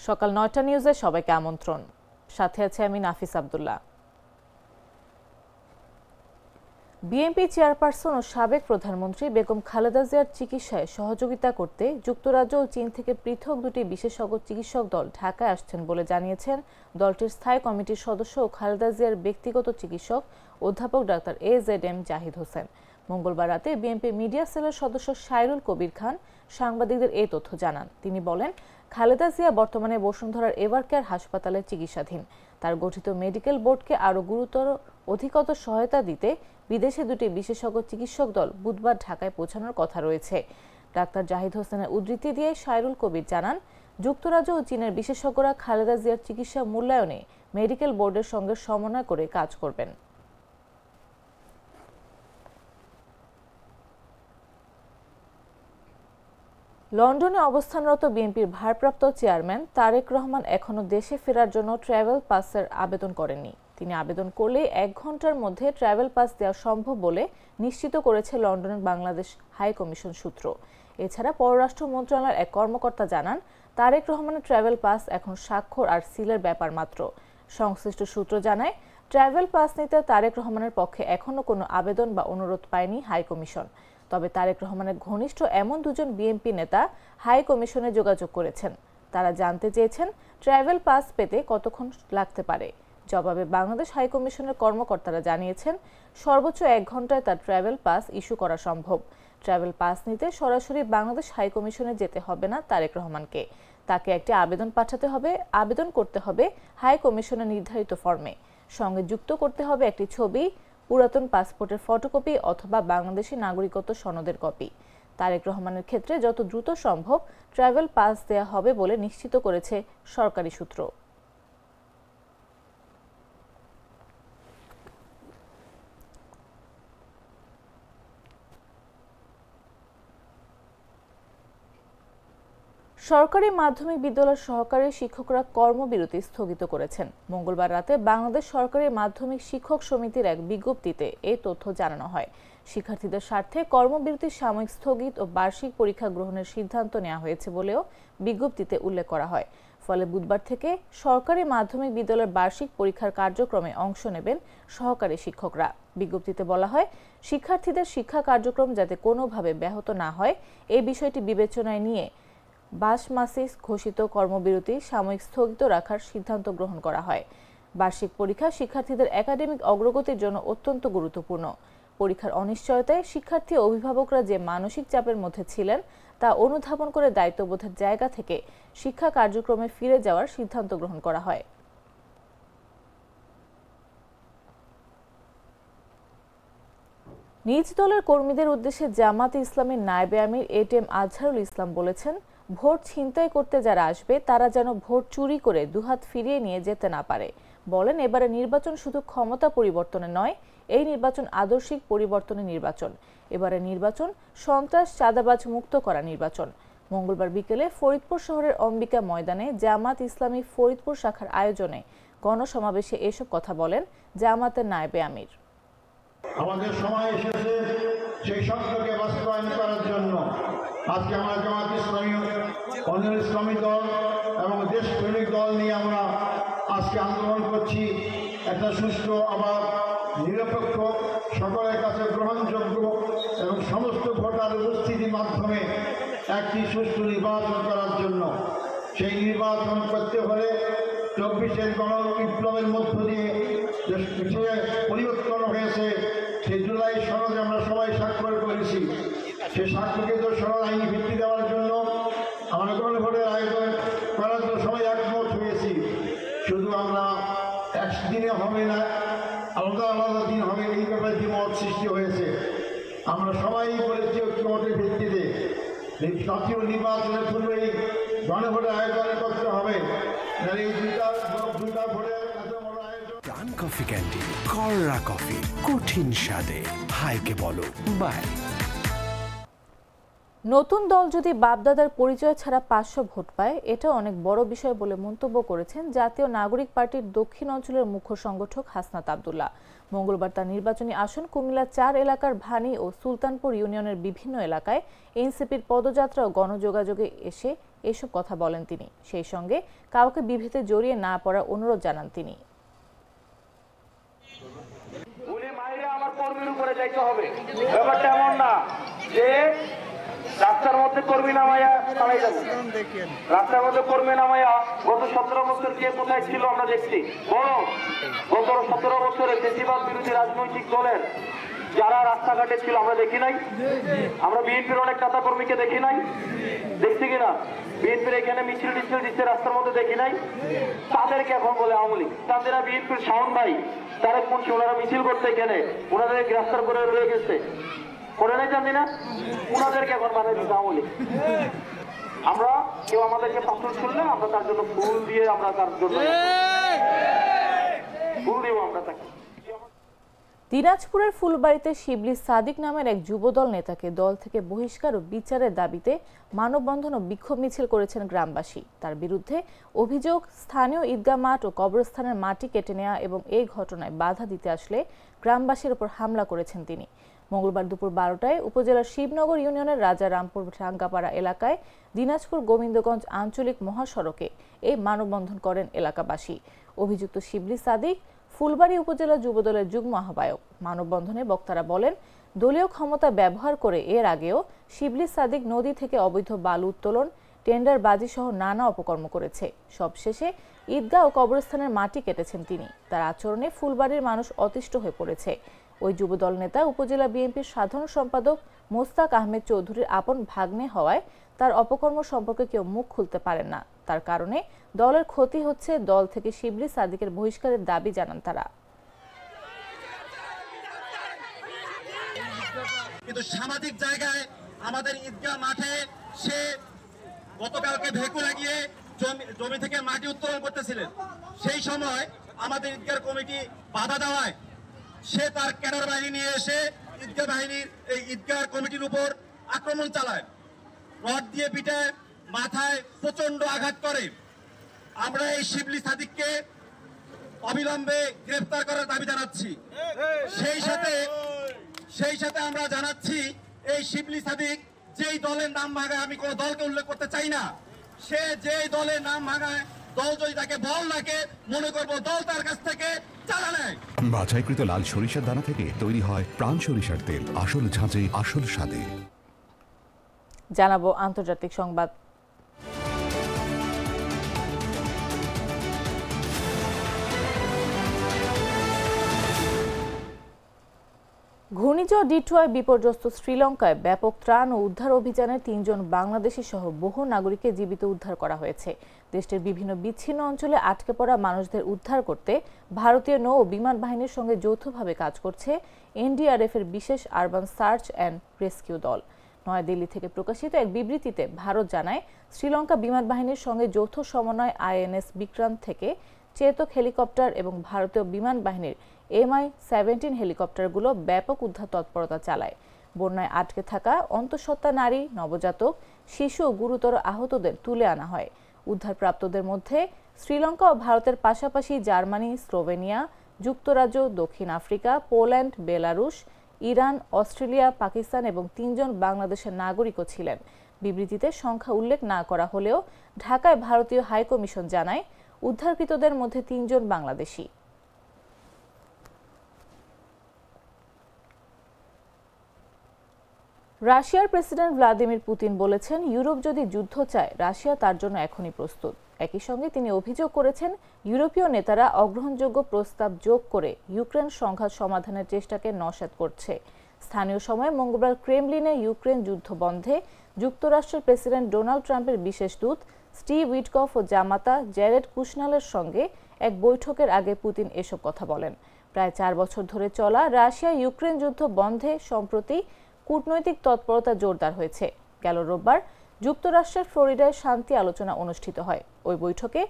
সকাল ৯টা নিউজে সবাইকে আমন্ত্রণ। সাথে আছে আমি নাফিস আব্দুল্লাহ। বিএনপি চেয়ারপারসন ও সাবেক প্রধানমন্ত্রী বেগম খালেদা জিয়ার চিকিৎসায় সহযোগিতা করতে যুক্তরাজ্য ও চীন থেকে পৃথক দুটি বিশেষজ্ঞ চিকিৎসক দল ঢাকায় আসছেন বলে জানিয়েছেন দলটির স্থায়ী কমিটির সদস্য ও খালেদা জিয়ার ব্যক্তিগত চিকিৎসক অধ্যাপক ডাক্তার AZM জাহিদ হোসেন। মঙ্গলবার রাতে বিএনপি মিডিয়া সেলের সদস্য সাইরুল কবির খান সাংবাদিকদের এই তথ্য জানান। তিনি বলেন, খালেদা জিয়া বর্তমানে বসুন্ধরার এভারকেয়ার হাসপাতালে চিকিৎসাধীন। তার গঠিত মেডিকেল বোর্ডকে আরও গুরুতর অধিকতর সহায়তা দিতে বিদেশে দুটি বিশেষজ্ঞ চিকিৎসক দল বুধবার ঢাকায় পৌঁছানোর কথা রয়েছে। ডাক্তার জাহিদ হোসেনের উদ্ধৃতি দিয়ে সাইরুল কবির জানান, যুক্তরাজ্য ও চীনের বিশেষজ্ঞরা খালেদা জিয়ার চিকিৎসা মূল্যায়নে মেডিকেল বোর্ডের সঙ্গে সমন্বয় করে কাজ করবেন। লন্ডনে অবস্থানরত বিএনপির ভারপ্রাপ্ত চেয়ারম্যান তারেক রহমান এখনো দেশে ফেরার জন্য ট্রাভেল পাসের আবেদন করেননি। তিনি আবেদন করলে 1 ঘন্টার মধ্যে ট্রাভেল পাস দেওয়া সম্ভব বলে নিশ্চিত করেছে লন্ডনের বাংলাদেশ হাই কমিশন সূত্র। এছাড়া পররাষ্ট্র মন্ত্রণালয়ের এক কর্মকর্তা জানান, তারেক রহমানের ট্রাভেল পাস এখন স্বাক্ষর আর সিলের ব্যাপার মাত্র। সংশ্লিষ্ট সূত্র জানায়, ট্রাভেল পাস নিতে তারেক রহমানের পক্ষে এখনো কোনো আবেদন বা অনুরোধ পায়নি হাই কমিশন। তবে তারেক রহমানের ঘনিষ্ঠ এমন দুজন বিএনপি নেতা হাই কমিশনে যোগাযোগ করেছেন। তারা জানতে চেয়েছেন ট্রাভেল পাস পেতে কতক্ষণ লাগতে পারে। জবাবে বাংলাদেশ হাই কমিশনের কর্মকর্তারা জানিয়েছেন, সর্বোচ্চ 1 ঘন্টায় তার ট্রাভেল পাস ইস্যু করা সম্ভব। ট্রাভেল পাস নিতে সরাসরি বাংলাদেশ হাই কমিশনে যেতে হবে না তারেক রহমানকে। তাকে একটি আবেদন পাঠাতে হবে। আবেদন করতে হবে হাই কমিশনের নির্ধারিত ফর্মে। সঙ্গে যুক্ত করতে হবে একটি ছবি, পুরাতন পাসপোর্টের ফটোকপি অথবা বাংলাদেশি নাগরিকত্ব সনদের কপি। তারেক রহমানের ক্ষেত্রে যত দ্রুত সম্ভব ট্রাভেল পাস দেয়া হবে বলে নিশ্চিত করেছে সরকারি সূত্র। সরকারি মাধ্যমিক বিদ্যালয়ের সহকারী শিক্ষকরা কর্মবিরতি স্থগিত করেছেন। মঙ্গলবার রাতে বাংলাদেশ সরকারি মাধ্যমিক শিক্ষক সমিতির এক বিজ্ঞপ্তিতে এই তথ্য জানানো হয়। শিক্ষার্থীদের স্বার্থে কর্মবিরতি সাময়িক স্থগিত ও বার্ষিক পরীক্ষা গ্রহণের সিদ্ধান্ত নেওয়া হয়েছে বলেও বিজ্ঞপ্তিতে উল্লেখ করা হয়। ফলে বুধবার থেকে সরকারি মাধ্যমিক বিদ্যালয়ের বার্ষিক পরীক্ষার কার্যক্রমে অংশ নেবেন সহকারী শিক্ষকরা। বিজ্ঞপ্তিতে বলা হয়, শিক্ষার্থীদের শিক্ষা কার্যক্রম যাতে কোনোভাবে ব্যাহত না হয় এই বিষয়টি বিবেচনায় নিয়ে 22 মাসে ঘোষিত কর্মবিরতি সাময়িক স্থগিত রাখার সিদ্ধান্ত গ্রহণ করা হয়। বার্ষিক পরীক্ষা শিক্ষার্থীদের একাডেমিক অগ্রগতির জন্য অত্যন্ত গুরুত্বপূর্ণ। পরীক্ষার অনিশ্চয়তায় শিক্ষার্থী ও অভিভাবকরা যে মানসিক চাপের মধ্যে ছিলেন তা অনুধাবন করে দায়িত্ববোধের জায়গা থেকে শিক্ষা কার্যক্রমে ফিরে যাওয়ার সিদ্ধান্ত গ্রহণ করা হয়। নিজ দলের কর্মীদের উদ্দেশ্যে জামাতে ইসলামীর নায়েবে আমির ATM আজহারুল ইসলাম বলেছেন, ভোট ছিনতাই করতে যারা আসবে তারা যেন ভোট চুরি করে দুহাত ফিরিয়ে নিয়ে যেতে না পারে। বলেন, এবারে নির্বাচন শুধু ক্ষমতা পরিবর্তনে নয়, এই নির্বাচন আদর্শিক পরিবর্তনের নির্বাচন। এবারে নির্বাচন সন্ত্রাস চাঁদাবাজ মুক্ত করা নির্বাচন। মঙ্গলবার বিকেলে ফরিদপুর শহরের অম্বিকা ময়দানে জামাত ইসলামী ফরিদপুর শাখার আয়োজনে গণসমাবেশে এসব কথা বলেন জামাতের নায়েবে আমির। আমাদের সময় এসেছে সেই শব্দকে বাস্তবায়ন করার জন্য। আজকে আমরা জামাত ইসলামী, অন্যান্য ইসলামী দল এবং দেশপ্রেমিক দল নিয়ে আমরা আজকে আন্দোলন করছি। একটা সুষ্ঠু, আবার নিরপেক্ষ, সকলের কাছে গ্রহণযোগ্য এবং সমস্ত ভোটার উপস্থিতির মাধ্যমে একটি সুষ্ঠু নির্বাচন করার জন্য। সেই নির্বাচন করতে হলে 24-এর গণবিপ্লবের মধ্য দিয়ে যে পরিবর্তন হয়েছে, সেই জুলাই সনদে আমরা সবাই স্বাক্ষর করেছি। সেই স্বাক্ষরকে তো সনদ আইনি ভিত্তি দেওয়ার জন্য আমরা গণভোটের আয়োজন করার জন্য সবাই একমত হয়েছি। শুধু আমরা একদিনে হবে না, আলাদা আলাদা দিন হবে, এই ব্যাপারে দ্বিমত সৃষ্টি হয়েছে। আমরা সবাই বলেছি ঐক্যমতের ভিত্তিতে জাতীয় নির্বাচনের পূর্বেই গণভোটের আয়োজন করতে হবে। এই দুইটা ভোটের প্রাণ কফি ক্যান্ডি, কররা কফি, কঠিন স্বাদে। হাইকে বলো বাই। নতুন দল যদি বাপদাদার পরিচয় ছাড়া 500 ভোট পায়, এটা অনেক বড় বিষয় বলে মন্তব্য করেছেন জাতীয় নাগরিক পার্টির দক্ষিণ অঞ্চলের মুখ্য সংগঠক হাসনাত আব্দুল্লাহ। মঙ্গলবার তার নির্বাচনী আসন কুমিল্লা 4 এলাকার ভানি ও সুলতানপুর ইউনিয়নের বিভিন্ন এলাকায় এনসিপির পদযাত্রা ও গণযোগাযোগে এসে এসব কথা বলেন তিনি। সেই সঙ্গে কাউকে বিভেদে জড়িয়ে না পড়ার অনুরোধ জানান তিনি। আমার কর্মীর উপরে যাইতে হবে, ব্যাপারটা এমন না যে রাস্তার মধ্যে কর্মী নামাইয়া চালাই যাবে। রাস্তার মধ্যে কর্মী নামাইয়া গত 17 বছর কে কোথায় ছিল আমরা দেখছি। বরং গত 17 বছরে বেশিরভাগ বিরোধী রাজনৈতিক দলের যারা রাস্তাঘাটে ছিল আমরা দেখি নাই। আমরা বিএনপির অনেক নেতা কর্মীকে দেখি নাই, দেখছি কিনা? বিএনপির এখানে মিছিল টিছিল দিচ্ছে রাস্তার মধ্যে দেখি নাই। তাদেরকে এখন বলে আওয়ামী লীগ। তাদেরা বিএনপির শাওন ভাই তারেক মুন্সি, ওনারা মিছিল করতে এখানে ওনাদের গ্রেফতার করে রয়ে গেছে, করে নাই জানি না, ওনাদেরকে এখন বানিয়ে দিচ্ছে আওয়ামী লীগ। আমরা কেউ আমাদেরকে পাথর ছুড়লে আমরা তার জন্য ফুল দিয়ে আমরা তার জন্য ফুল দিব আমরা তাকে। দিনাজপুরের ফুলবাড়িতে শিবলি সাদিক নামের এক যুবদল নেতাকে দল থেকে বহিষ্কার ও বিচারের দাবিতে মানববন্ধন ও বিক্ষোভ মিছিল করেছেন গ্রামবাসী। তার বিরুদ্ধে অভিযোগ, স্থানীয় ঈদগাহ মাঠ ও কবরস্থানের মাটি কেটে নেওয়া এবং এই ঘটনায় বাধা দিতে আসলে গ্রামবাসীর উপর হামলা করেছেন তিনি। মঙ্গলবার দুপুর 12টায় উপজেলার শিবনগর ইউনিয়নের রাজা রামপুর রাঙ্গাপাড়া এলাকায় দিনাজপুর গোবিন্দগঞ্জ আঞ্চলিক মহাসড়কে এই মানববন্ধন করেন এলাকাবাসী। অভিযুক্ত শিবলি সাদিক ফুলবাড়ি উপজেলা যুবদলের যুগ্ম আহ্বায়ক। মানববন্ধনে বক্তারা বলেন, দলীয় ক্ষমতা ব্যবহার করে এর আগেও শিবলি সাদিক নদী থেকে অবৈধ বালু উত্তোলন, টেন্ডারবাজি সহ নানা অপকর্ম করেছে। সবশেষে ঈদগাহ ও কবরস্থানের মাটি কেটেছেন তিনি। তার আচরণে ফুলবাড়ির মানুষ অতিষ্ঠ হয়ে পড়েছে। ওই যুবদল নেতা উপজেলা বিএনপির সাধারণ সম্পাদক মোস্তাক আহমেদ চৌধুরীর আপন ভাগ্নে হওয়ায় তার অপকর্ম সম্পর্কে কেউ মুখ খুলতে পারেন না। তার কারণে দলের ক্ষতি হচ্ছে। দল থেকে শিবলি সাদিকের বহিষ্কারের দাবি জানান তারা। কিন্তু সামাজিক জায়গায় আমাদের ঈদগাহ মাঠে সে গতকালকে ভেকু লাগিয়ে জমি থেকে মাটি উত্তোলন করতেছিলেন। সেই সময় আমাদের ঈদগাহ কমিটি বাধা দেওয়ায় সে তার ক্যাডার বাহিনী নিয়ে এসে ঈদগাহ বাহিনীর এই ঈদগাহ কমিটির উপর আক্রমণ চালায়, রড দিয়ে পিঠে মাথায় প্রচন্ড আঘাত করে। আমরা এই শিবলি সাদিককে অবিলম্বে গ্রেফতার করার দাবি জানাচ্ছি। সেই সাথে আমরা জানাচ্ছি এই শিবলি সাদিক যেই দলের নাম ভাঙায়, আমি কোন দলকে উল্লেখ করতে চাই না, সে যেই দলের নাম ভাঙায় দল যদি তাকে বল লাগে মনে করব দল তার কাছ থেকে চালা নেয়। বাছাইকৃত লাল সরিষার দানা থেকে তৈরি হয় প্রাণ সরিষার তেল, আসল ঝাঁঝে আসল স্বাদে। জানাবো আন্তর্জাতিক সংবাদ। ঘূর্ণিঝড় ডিট্রয় বিপর্যস্ত শ্রীলঙ্কায় ব্যাপক ত্রাণ ও উদ্ধার অভিযানে 3 জন বাংলাদেশি সহ বহু নাগরিককে জীবিত উদ্ধার করা হয়েছে। দেশটির বিভিন্ন বিচ্ছিন্ন অঞ্চলে আটকে পড়া মানুষদের উদ্ধার করতে ভারতীয় নৌ ও বিমান বাহিনীর সঙ্গে যৌথভাবে কাজ করছে এনডিআরএফ এর বিশেষ আরবান সার্চ অ্যান্ড রেস্কিউ দল। নয়াদিল্লি থেকে প্রকাশিত এক বিবৃতিতে ভারত জানায়, শ্রীলঙ্কা বিমান বাহিনীর সঙ্গে যৌথ সমন্বয় আইএনএস বিক্রান্ত থেকে চেতক হেলিকপ্টার এবং ভারতীয় বিমান বাহিনীর MI-17 হেলিকপ্টারগুলো ব্যাপক উদ্ধার তৎপরতা চালায়। বন্যায় আটকে থাকা অন্তঃসত্ত্বা নারী, নবজাতক, শিশু ও গুরুতর আহতদের তুলে আনা হয়। উদ্ধারপ্রাপ্তদের মধ্যে শ্রীলঙ্কা ও ভারতের পাশাপাশি জার্মানি, স্লোভেনিয়া, যুক্তরাজ্য, দক্ষিণ Africa, Poland, Belarus, Iran, Australia, Pakistan এবং 3 জন বাংলাদেশের নাগরিকও ছিলেন। বিবৃতিতে সংখ্যা উল্লেখ না করা হলেও ঢাকায় ভারতীয় হাইকমিশন জানায়, উদ্ধারকৃতদের মধ্যে 3 জন বাংলাদেশি। রাশিয়ার প্রেসিডেন্ট ভ্লাদিমির পুতিন বলেছেন, ইউরোপ যদি যুদ্ধ চায় রাশিয়া তার জন্য এখনই প্রস্তুত। একই সঙ্গে তিনি অভিযোগ করেছেন, ইউরোপীয় নেতারা অগ্রহণযোগ্য প্রস্তাব যোগ করে ইউক্রেন সংঘাত সমাধানের চেষ্টাকে নস্যাৎ করছে। স্থানীয় সময় মঙ্গলবার ক্রেমলিনে ইউক্রেন যুদ্ধ বন্ধে যুক্তরাষ্ট্রের প্রেসিডেন্ট ডোনাল্ড ট্রাম্পের বিশেষ দূত স্টিভ উইটকফ ও জামাতা জ্যারেড কুশনেলের সঙ্গে এক বৈঠকের আগে পুতিন এসব কথা বলেন। প্রায় 4 বছর ধরে চলা রাশিয়া ইউক্রেন যুদ্ধ বন্ধে সম্প্রতি কূটনৈতিক তৎপরতা জোরদার হয়েছে। গেল রোববার যুক্তরাষ্ট্রের ফ্লোরিডায় শান্তি আলোচনা অনুষ্ঠিত হয়। ওই বৈঠকে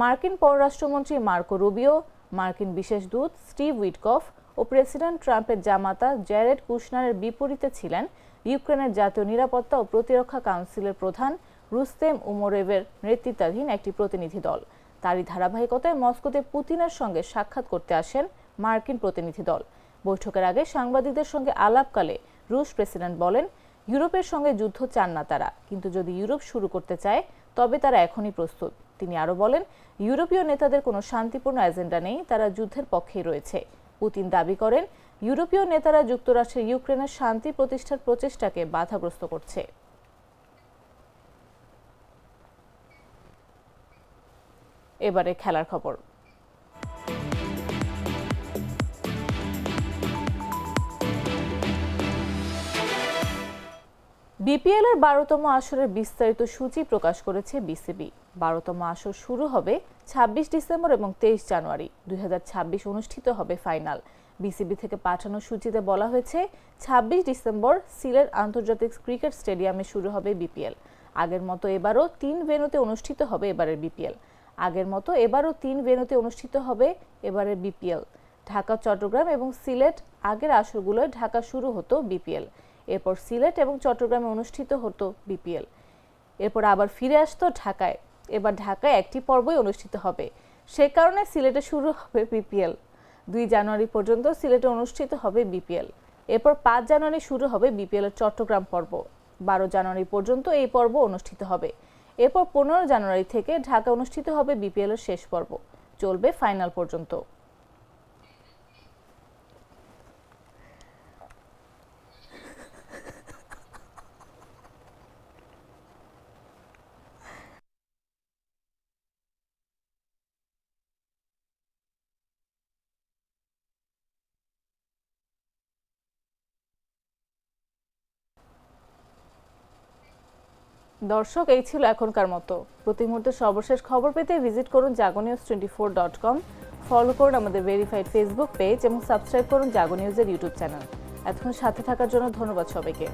মার্কিন পররাষ্ট্রমন্ত্রী মার্কো রুবিও, মার্কিন বিশেষ দূত স্টিভ উইটকফ ও প্রেসিডেন্ট ট্রাম্পের জামাতা জ্যারেড কুশনারের বিপরীতে ছিলেন ইউক্রেনের জাতীয় নিরাপত্তা ও প্রতিরক্ষা কাউন্সিলের প্রধান রুস্তেম উমরেভের নেতৃত্বাধীন একটি প্রতিনিধি দল। তারই ধারাবাহিকতায় মস্কোতে পুতিনের সঙ্গে সাক্ষাৎ করতে আসেন মার্কিন প্রতিনিধি দল। বৈঠকের আগে সাংবাদিকদের সঙ্গে আলাপকালে রুশ প্রেসিডেন্ট বলেন, ইউরোপের সঙ্গে যুদ্ধ চান না তারা, কিন্তু যদি ইউরোপ শুরু করতে চায় তবে তারা এখনই প্রস্তুত। তিনি আরও বলেন, ইউরোপীয় নেতাদের কোনো শান্তিপূর্ণ এজেন্ডা নেই, তারা যুদ্ধের পক্ষেই রয়েছে। পুতিন দাবি করেন, ইউরোপীয় নেতারা যুক্তরাষ্ট্রের ইউক্রেনের শান্তি প্রতিষ্ঠার প্রচেষ্টাকে বাধাগ্রস্ত করছে। এবারে খেলার খবর। বিপিএল এর 12তম আসরের বিস্তারিত সূচি প্রকাশ করেছে বিসিবি। 12তম আসর শুরু হবে 26 ডিসেম্বর এবং 23 জানুয়ারি 2026 অনুষ্ঠিত হবে ফাইনাল। বিসিবি থেকে পাঠানো সূচিতে বলা হয়েছে 26 ডিসেম্বর সিলেট আন্তর্জাতিক ক্রিকেট স্টেডিয়ামে শুরু হবে বিপিএল। আগের মতো এবারও 3 ভেন্যুতে অনুষ্ঠিত হবে এবারের বিপিএল। ঢাকা, চট্টগ্রাম এবং সিলেট আগের আসরগুলোয় ঢাকা শুরু হতো বিপিএল, এরপর সিলেট এবং চট্টগ্রামে অনুষ্ঠিত হতো বিপিএল, এরপর আবার ফিরে আসতো ঢাকায়। এবার ঢাকায় একটি পর্বই অনুষ্ঠিত হবে, সে কারণে সিলেটে শুরু হবে বিপিএল। 2 জানুয়ারি পর্যন্ত সিলেটে অনুষ্ঠিত হবে বিপিএল, এরপর 5 জানুয়ারি শুরু হবে বিপিএল এর চট্টগ্রাম পর্ব। 12 জানুয়ারি পর্যন্ত এই পর্ব অনুষ্ঠিত হবে, এরপর 15 জানুয়ারি থেকে ঢাকা অনুষ্ঠিত হবে বিপিএল এর শেষ পর্ব, চলবে ফাইনাল পর্যন্ত। দর্শক, এই ছিল এখনকার মতো। প্রতি মুহূর্তে সর্বশেষ খবর পেতে ভিজিট করুন jagonews24.com, ফলো করুন আমাদের ভেরিফাইড ফেসবুক পেজ এবং সাবস্ক্রাইব করুন জাগো নিউজের ইউটিউব চ্যানেল। এতক্ষণ সাথে থাকার জন্য ধন্যবাদ সবাইকে।